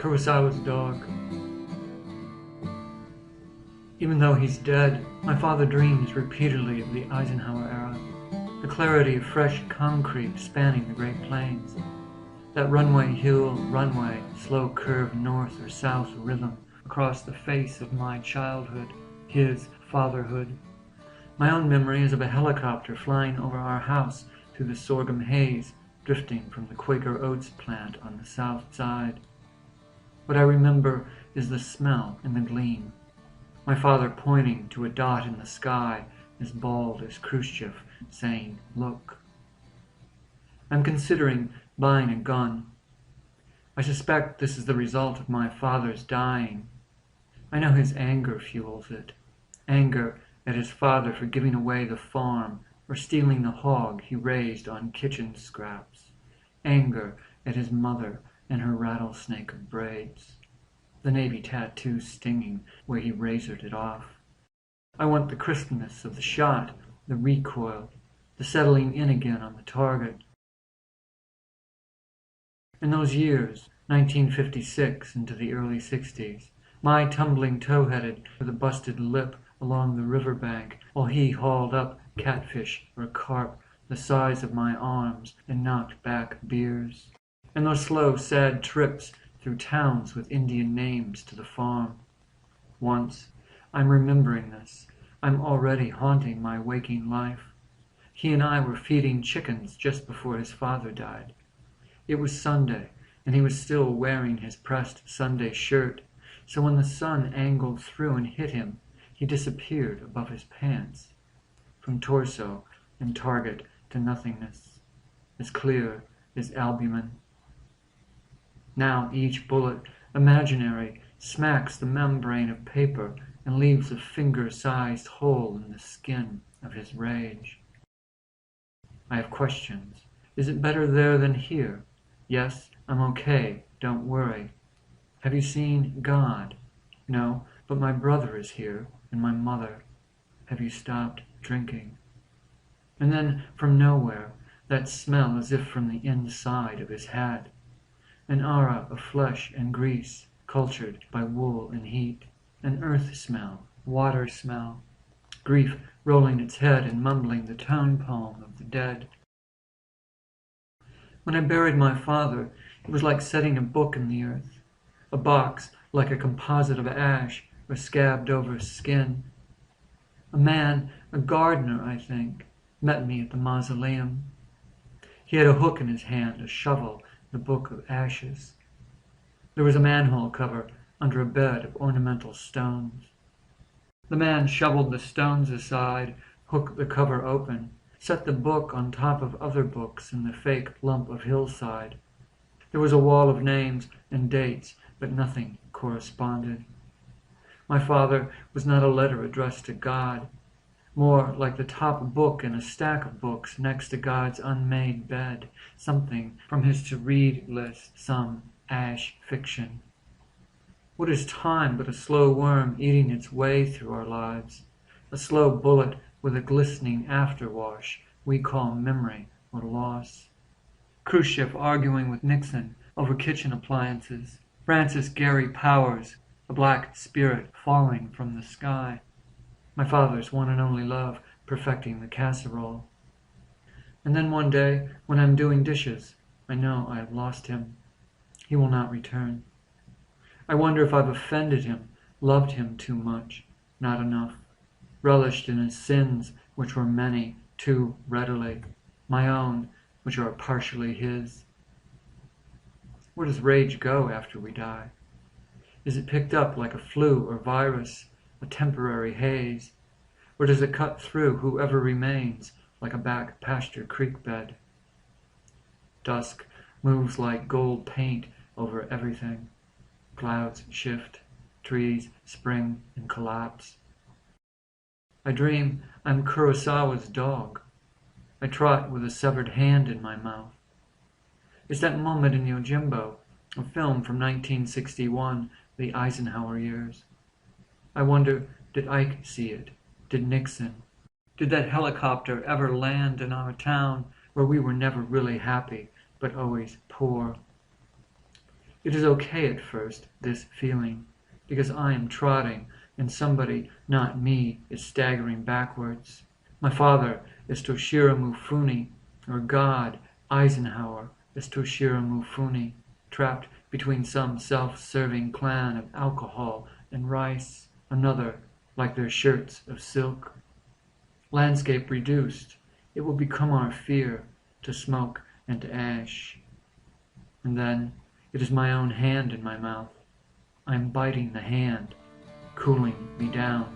Kurosawa's dog. Even though he's dead, my father dreams repeatedly of the Eisenhower era, the clarity of fresh concrete spanning the Great Plains, that runway hill, runway, slow curve north or south rhythm across the face of my childhood, his fatherhood. My own memory is of a helicopter flying over our house through the sorghum haze, drifting from the Quaker Oats plant on the south side. What I remember is the smell and the gleam. My father pointing to a dot in the sky as bald as Khrushchev, saying, "Look." I'm considering buying a gun. I suspect this is the result of my father's dying. I know his anger fuels it. Anger at his father for giving away the farm or stealing the hog he raised on kitchen scraps. Anger at his mother and her rattlesnake of braids. The Navy tattoo stinging where he razored it off. I want the crispness of the shot, the recoil, the settling in again on the target. In those years, 1956 into the early 60s, my tumbling tow-headed with a busted lip along the riverbank while he hauled up catfish or carp the size of my arms and knocked back beers. And those slow, sad trips through towns with Indian names to the farm. Once, I'm remembering this, I'm already haunting my waking life. He and I were feeding chickens just before his father died. It was Sunday, and he was still wearing his pressed Sunday shirt, so when the sun angled through and hit him, he disappeared above his pants, from torso and target to nothingness, as clear as albumin. Now each bullet, imaginary, smacks the membrane of paper and leaves a finger-sized hole in the skin of his rage. I have questions. Is it better there than here? Yes, I'm okay, don't worry. Have you seen God? No, but my brother is here, and my mother. Have you stopped drinking? And then, from nowhere, that smell as if from the inside of his hat. An aura of flesh and grease, cultured by wool and heat. An earth smell, water smell. Grief rolling its head and mumbling the tone poem of the dead. When I buried my father, it was like setting a book in the earth. A box like a composite of ash or scabbed over skin. A man, a gardener, I think, met me at the mausoleum. He had a hook in his hand, a shovel, the book of ashes. There was a manhole cover under a bed of ornamental stones. The man shoveled the stones aside, hooked the cover open, set the book on top of other books in the fake lump of hillside. There was a wall of names and dates, but nothing corresponded. My father was not a letter addressed to God, more like the top book in a stack of books next to God's unmade bed, something from his to-read list, some ash fiction. What is time but a slow worm eating its way through our lives, a slow bullet with a glistening afterwash we call memory or loss? Khrushchev arguing with Nixon over kitchen appliances, Francis Gary Powers, a black spirit falling from the sky. My father's one and only love, perfecting the casserole. And then one day, when I'm doing dishes, I know I have lost him. He will not return. I wonder if I've offended him, loved him too much, not enough, relished in his sins, which were many, too readily, my own, which are partially his. Where does rage go after we die? Is it picked up like a flu or virus, a temporary haze, or does it cut through whoever remains like a back pasture creek bed? Dusk moves like gold paint over everything. Clouds shift, trees spring and collapse. I dream I'm Kurosawa's dog. I trot with a severed hand in my mouth. It's that moment in Yojimbo, a film from 1961, the Eisenhower years. I wonder, did Ike see it? Did Nixon? Did that helicopter ever land in our town where we were never really happy, but always poor? It is okay at first, this feeling, because I am trotting and somebody, not me, is staggering backwards. My father is Toshiro Mifune, or God, Eisenhower, is Toshiro Mifune, trapped between some self-serving clan of alcohol and rice, another like their shirts of silk. Landscape reduced, it will become our fear, to smoke and to ash. And then it is my own hand in my mouth. I am biting the hand, cooling me down.